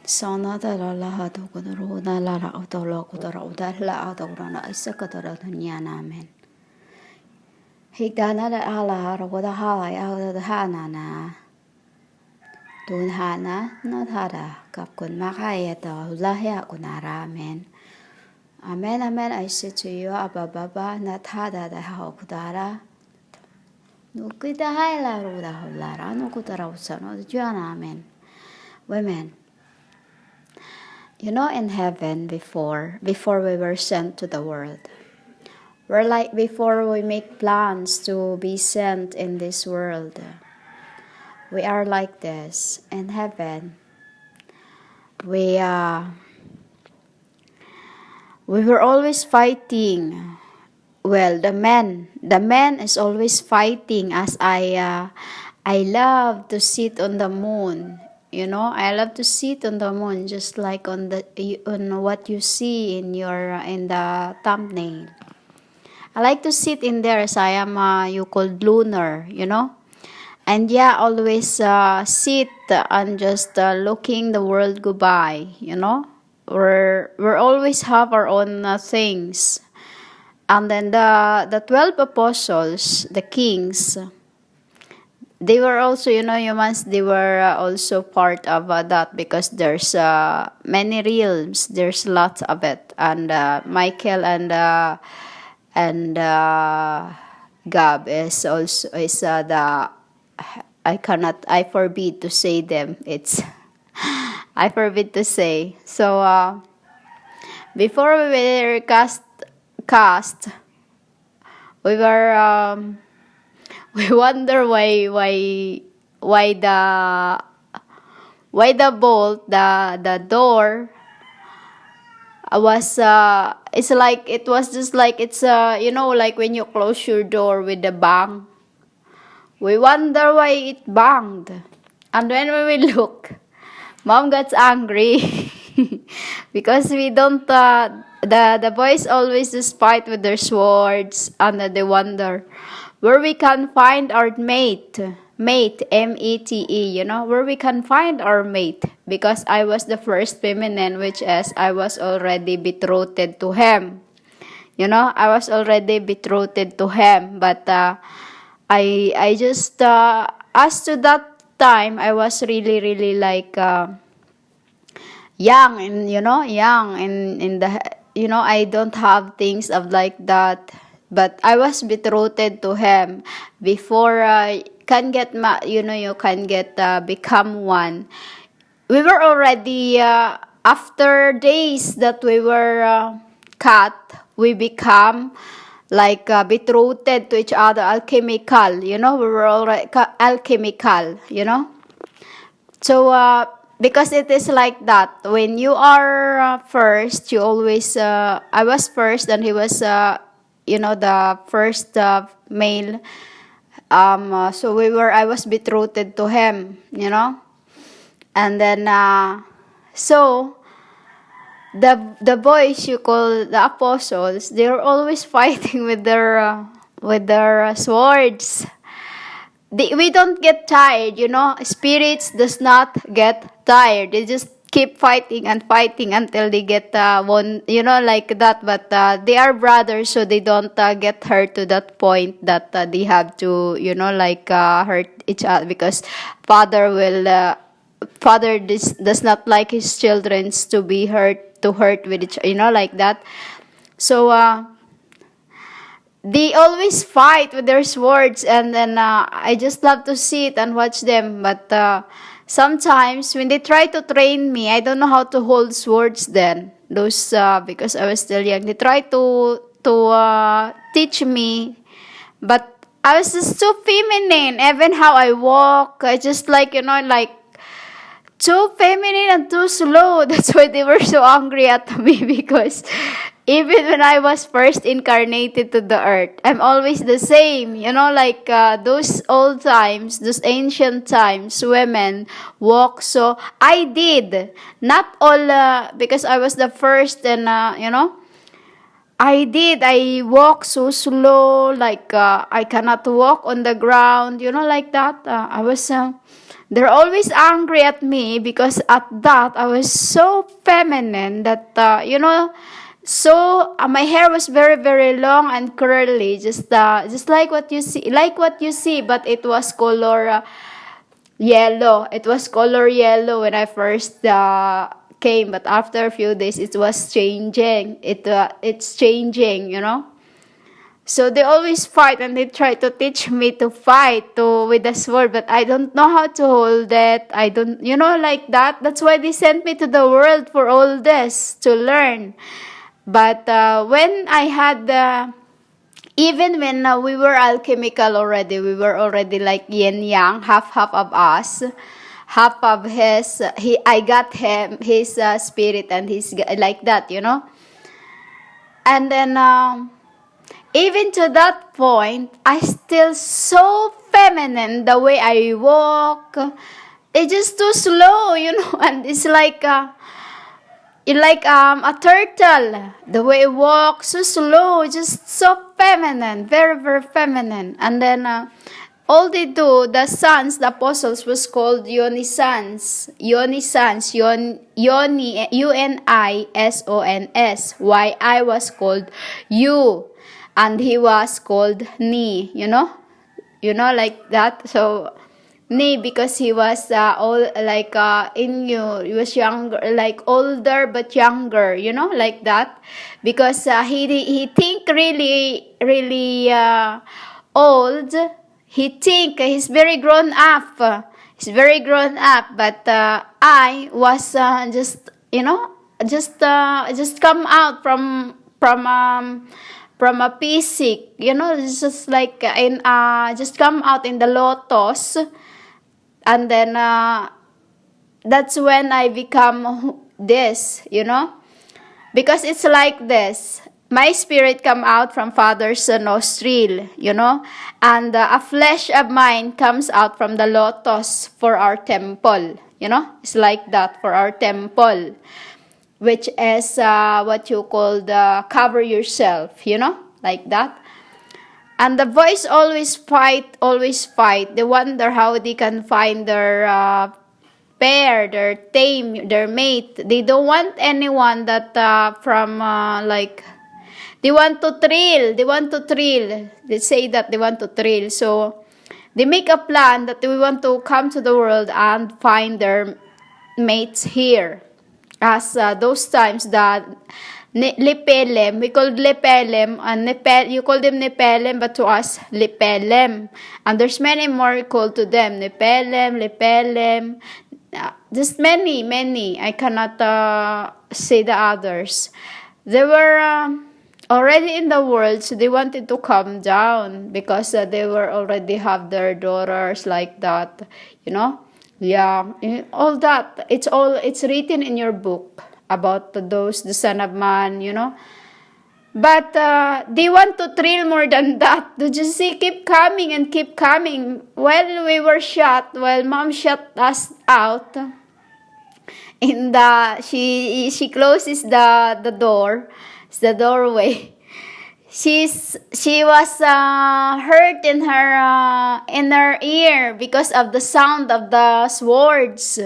Amen. Higdana da ala rogoda hala ya da hanana. Dun hana na hada kap kun makaya to lahya kunara amen. Amen amen I say to you ababa na hada da haokudara. Nukita haila roda holara nukutara usano jana amen. Women. You know in heaven before we were sent to the world. We're like before we make plans to be sent in this world. We are like this in heaven. We were always fighting. Well, the man is always fighting. As I love to sit on the moon. You know, I love to sit on the moon, just like on what you see in the thumbnail. I like to sit in there as I am you called lunar, you know. And yeah, always sit and just looking the world go by, you know. We're always have our own things. And then the 12 apostles, the kings, they were also, you know, humans, they were also part of that because there's many realms, there's lots of it. And Michael and Gab is also I forbid to say them. I forbid to say. So before we were cast, we were we wonder why the bolt, the door was it's like it was just like it's you know, like when you close your door with the bang. We wonder why it banged. And when we look, Mom gets angry because we don't the boys always just fight with their swords, and they wonder where we can find our mate, mete, you know, where we can find our mate, because I was the first feminine, which is I was already betrothed to him, you know. I was already betrothed to him, but I just as to that time I was really like young, and you know, young in the, you know, I don't have things of like that. But I was betrothed to him before can get you know, you can get become one. We were already after days that we were cut, we become like betrothed to each other, alchemical, you know. We were already alchemical, you know. So because it is like that, when you are first, you always I was first and he was you know, the first male. So I was betrothed to him, you know. And then so the boys you call the apostles, they're always fighting with their swords. We don't get tired, you know. Spirits does not get tired. They just keep fighting and fighting until they get one, you know, like that. But they are brothers, so they don't get hurt to that point that they have to, you know, like hurt each other, because father does not like his children to be hurt with each, you know, like that. So they always fight with their swords, and then I just love to sit and watch them. But sometimes when they try to train me, I don't know how to hold swords then. Those because I was still young, they try to teach me, but I was just too feminine. Even how I walk, I just like, you know, like too feminine and too slow. That's why they were so angry at me, because even when I was first incarnated to the earth, I'm always the same. You know, like those old times, those ancient times, women walk. So I did. Not all, because I was the first, and, you know, I walk so slow, like I cannot walk on the ground, you know, like that. I was They're always angry at me because at that I was so feminine that so my hair was very very long and curly, just like what you see, but it was color yellow. It was color yellow when I first came, but after a few days it was changing. It's changing, So they always fight and they try to teach me to fight with the sword, but I don't know how to hold it. I don't, like that. That's why they sent me to the world for all this to learn. But when I had even when we were alchemical already, we were already like yin yang, half of us, half of his. I got him his spirit and his like that, And then. Even to that point, I still so feminine the way I walk. It's just too slow, and it's like a turtle. The way I walk, so slow, just so feminine, very very feminine. And then all they do, the sons, the apostles, was called Unisons. Unisons, Yoni, Unisons. Why I was called you. And he was called Ni, like that. So, Ni, because he was he was younger, like older but younger, like that. Because he think really, really old. He think he's very grown up. He's very grown up. But I was just come out from a physic, it's just like just come out in the lotus, and then that's when I become this, because it's like this. My spirit come out from Father's nostril, and a flesh of mine comes out from the lotus for our temple, it's like that for our temple, which is what you call the cover yourself, like that. And the voice always fight. They wonder how they can find their pair, their tame, their mate. They don't want anyone that they want to thrill. They say that they want to thrill. So they make a plan that they want to come to the world and find their mates here. As those times that Lepelem, we call Lepelem, and you call them Nepelem, but to us Lepelem, and there's many more called to them, Lepelem, just many. I cannot say the others. They were already in the world, so they wanted to come down because they were already have their daughters like that, Yeah, all that. It's written in your book about the Son of Man, But they want to thrill more than that. To just see, keep coming and keep coming. While we were while Mom shut us out, she closes the door, it's the doorway. She was hurt in her ear because of the sound of the swords.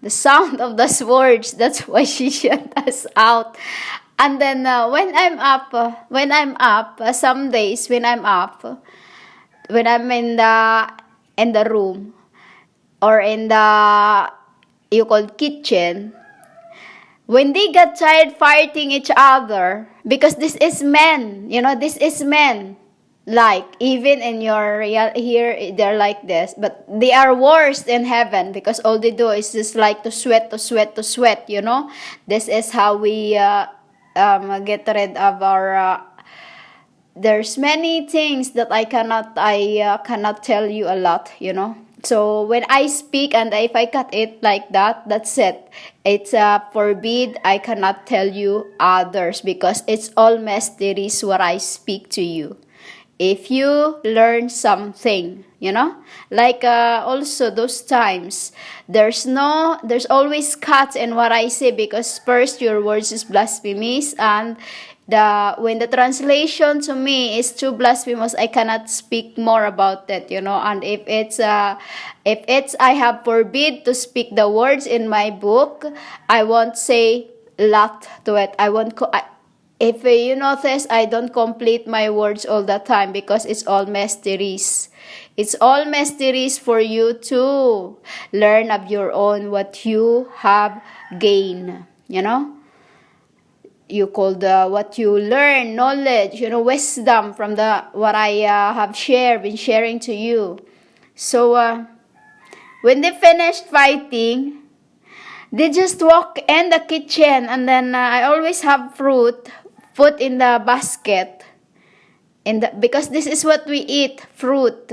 The sound of the swords. That's why she shut us out. And then when I'm up, some days when I'm up, when I'm in the room or in the you call kitchen. When they got tired fighting each other, because this is men, this is men. Like, even in your real, here, they're like this. But they are worse in heaven because all they do is just like to sweat. This is how we get rid of our... there's many things that I cannot tell you a lot, So when I speak and if I cut it like that, that's it. It's forbid. I cannot tell you others because it's all mysteries what I speak to you. If you learn something, like also those times, there's always cuts in what I say because first your words is blasphemies and when the translation to me is too blasphemous, I cannot speak more about it, and if it's I have forbid to speak the words in my book, I won't say lot to it. I won't if you notice, I don't complete my words all the time because it's all mysteries. It's all mysteries for you to learn of your own what you have gained, you call the what you learn, knowledge, wisdom from the what I have been sharing to you. So when they finished fighting, they just walk in the kitchen, and then I always have fruit put in the basket, because this is what we eat, fruit.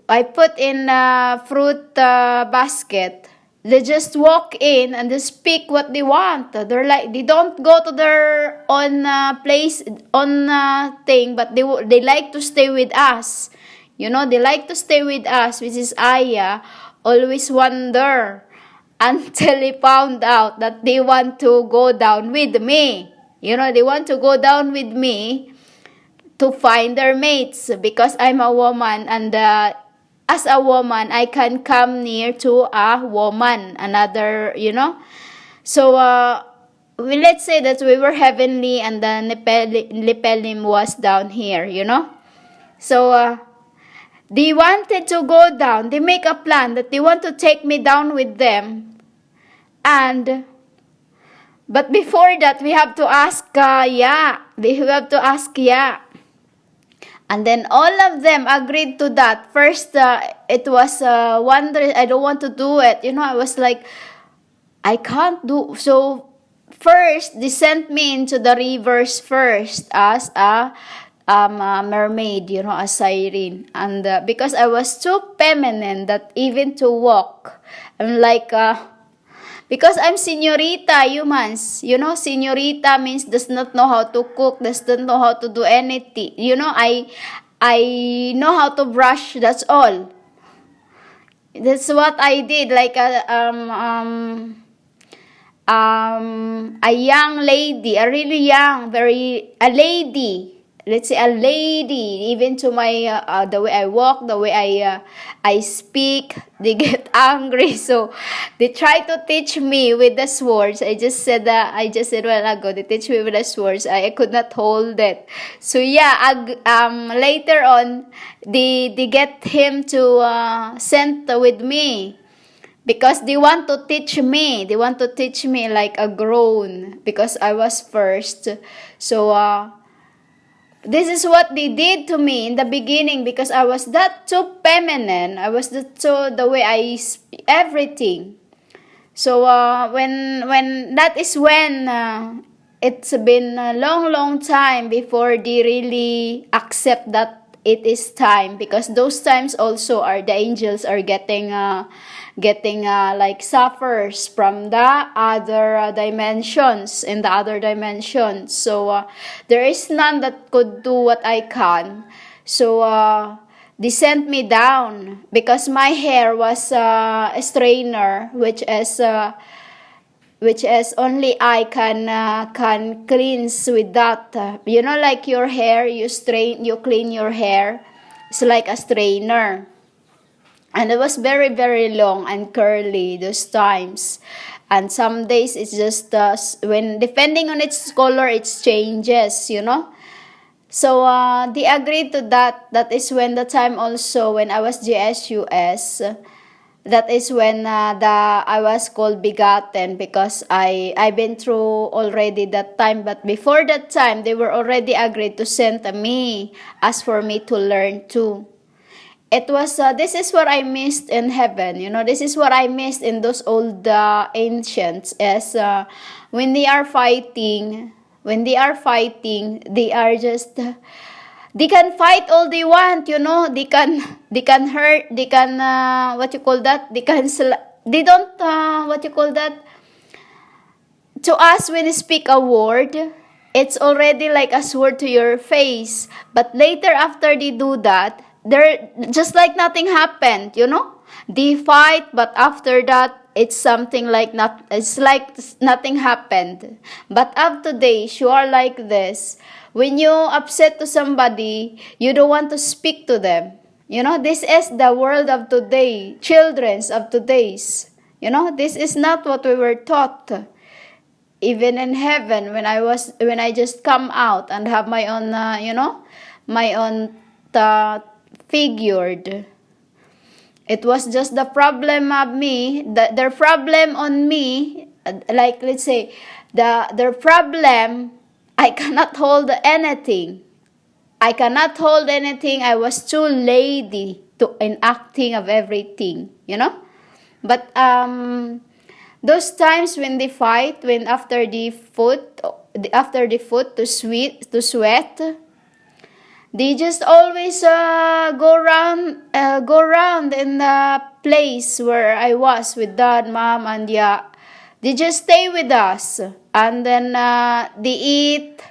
I put in a fruit basket. They just walk in and just pick what they want. They don't go to their own place, on thing, but they like to stay with us. They like to stay with us, which is Aya always wonder until he found out that they want to go down with me. They want to go down with me to find their mates, because I'm a woman, and as a woman, I can come near to a woman, another, So, let's say that we were heavenly and the Nepelim was down here, So, they wanted to go down. They make a plan that they want to take me down with them. But before that, we have to ask Ya. We have to ask Ya. And then all of them agreed to that. First, it was wonder. I don't want to do it. I was like, I can't do. So first, they sent me into the rivers first as a mermaid, a siren. And because I was too feminine that even to walk, I'm like, because I'm Señorita, humans. Señorita means does not know how to cook, does not know how to do anything. I know how to brush, that's all. That's what I did, like a young lady, a really young, a lady. Let's say a lady, even to my the way I walk, the way I speak, they get angry. So they try to teach me with the swords. I just said a while ago, they teach me with the swords. I could not hold it. So yeah, later on, they get him to send with me. Because they want to teach me. They want to teach me like a grown. Because I was first. So, this is what they did to me in the beginning. Because I was that too feminine. I was the way I speak, everything. So, when that is when it's been a long time before they really accept that it is time, because those times also are the angels are getting like suffers from the other dimensions, in the other dimensions. So there is none that could do what I can. So they sent me down because my hair was a strainer, which is only I can cleanse with that. Like your hair, you clean your hair. It's like a strainer. And it was very, very long and curly those times. And some days it's just, when depending on its color, it changes, So they agreed to that. That is when the time also, when I was GSUS, that is when I was called begotten, because I've been through already that time. But before that time, they were already agreed to send me as for me to learn too. It was, this is what I missed in heaven, this is what I missed in those old ancients, as when they are fighting, they are just, they can fight all they want, they can hurt, they can, what you call that, they don't, what you call that, to us when you speak a word, it's already like a sword to your face, but later after they do that, they're just like nothing happened, they fight, but after that, it's something like not, it's like nothing happened. But up to days, you are like this. When you upset to somebody, you don't want to speak to them. This is the world of today, children's of today's. This is not what we were taught. Even in heaven, when I just come out and have my own, my own figured. It was just the problem of me, their problem on me, like let's say, their problem, I cannot hold anything. I cannot hold anything. I was too lazy to enacting of everything. But those times when they fight, when after the foot to sweat, they just always go around in the place where I was with dad, mom, and yeah. They just stay with us, and then they eat.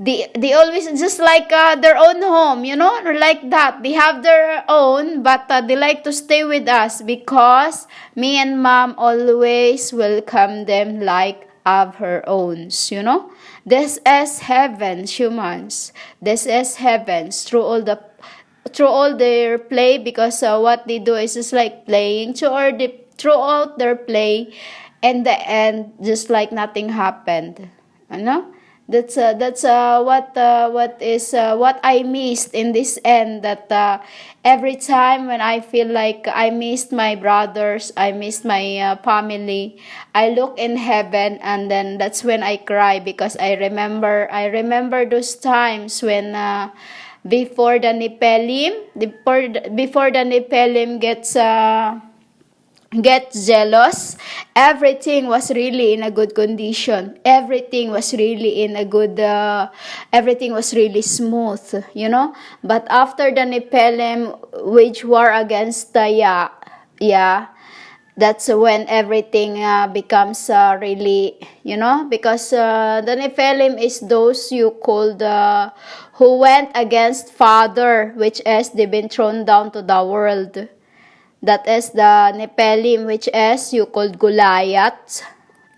They always just like their own home, like that. They have their own, but they like to stay with us because me and mom always welcome them like of her owns. This is heavens, humans. This is heavens through all their play, because what they do is just like playing throughout their play, and the end just like nothing happened. That's what I missed in this end. That every time when I feel like I missed my brothers, I missed my family, I look in heaven, and then that's when I cry, because I remember those times when before the Nephilim get jealous. Everything was really in a good condition. Everything was really in a good everything was really smooth. But after the Nephilim wage war against that's when everything becomes really, because the Nephilim is those you called who went against father, which is they've been thrown down to the world. That is the Nephilim, which is you called Goliaths.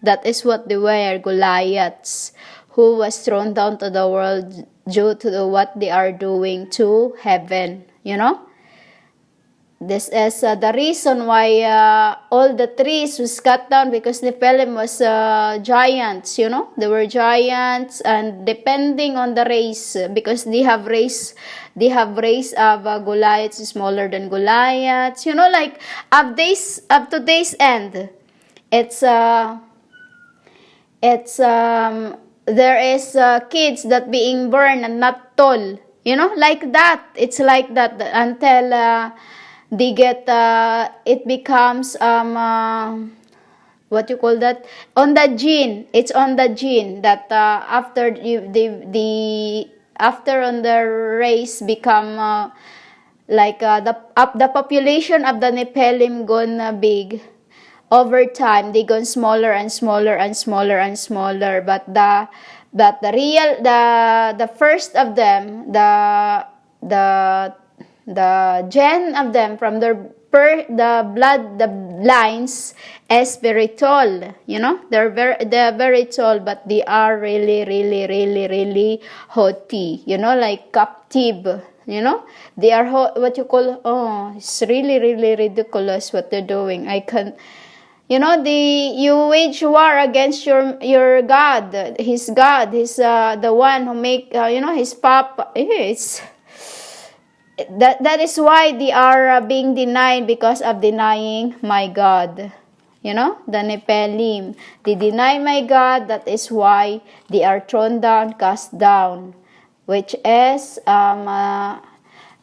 That is what they were, Goliaths, who was thrown down to the world due to what they are doing to heaven. This is the reason why all the trees was cut down, because Nephilim was giants. They were giants, and depending on the race, because they have race of Goliaths smaller than Goliaths. Like up to day's end, it's there is kids that being burned and not tall. Like that. It's like that until they get it becomes what you call that, on the gene. It's on the gene that after after on the race become the population of the Nephilim gone big. Over time they gone smaller and smaller and smaller and smaller, but the first of them, the gen of them from the lines is very tall. They're very tall, but they are really really really really haughty, like captive. They are what you call, it's really really ridiculous what they're doing. I can, you wage war against your God. His the one who make his papa. It's that is why they are being denied, because of denying my God. The Nephilim, they deny my God. That is why they are thrown down, cast down, which is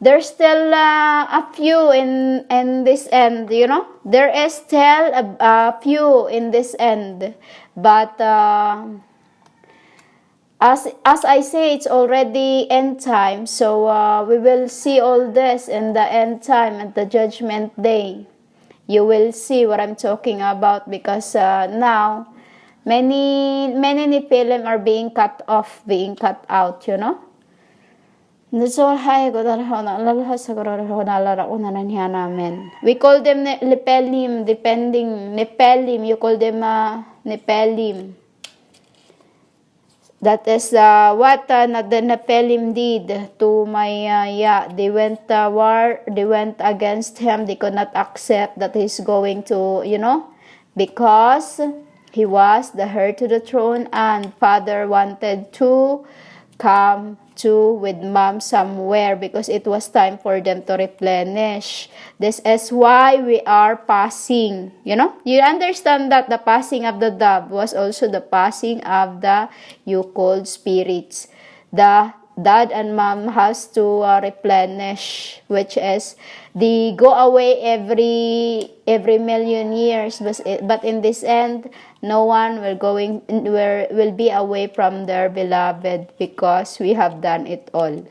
there's still a few in this end. There is still a few in this end, but as I say, it's already end time, so we will see all this in the end time, at the judgment day. You will see what I'm talking about, because now many Nephilim are being cut off, being cut out. So hi, good namin. We call them Nepelim, depending Nepelim. You call them Nepelim. That is what the Nephilim did to my they went war, they went against him. They could not accept that he's going to, because he was the heir to the throne, and father wanted to come to with mom somewhere because it was time for them to replenish. This is why we are passing. You understand that the passing of the dove was also the passing of the you-called spirits. The dad and mom has to replenish, which is they go away every million years, but in this end no one will be away from their beloved because we have done it all.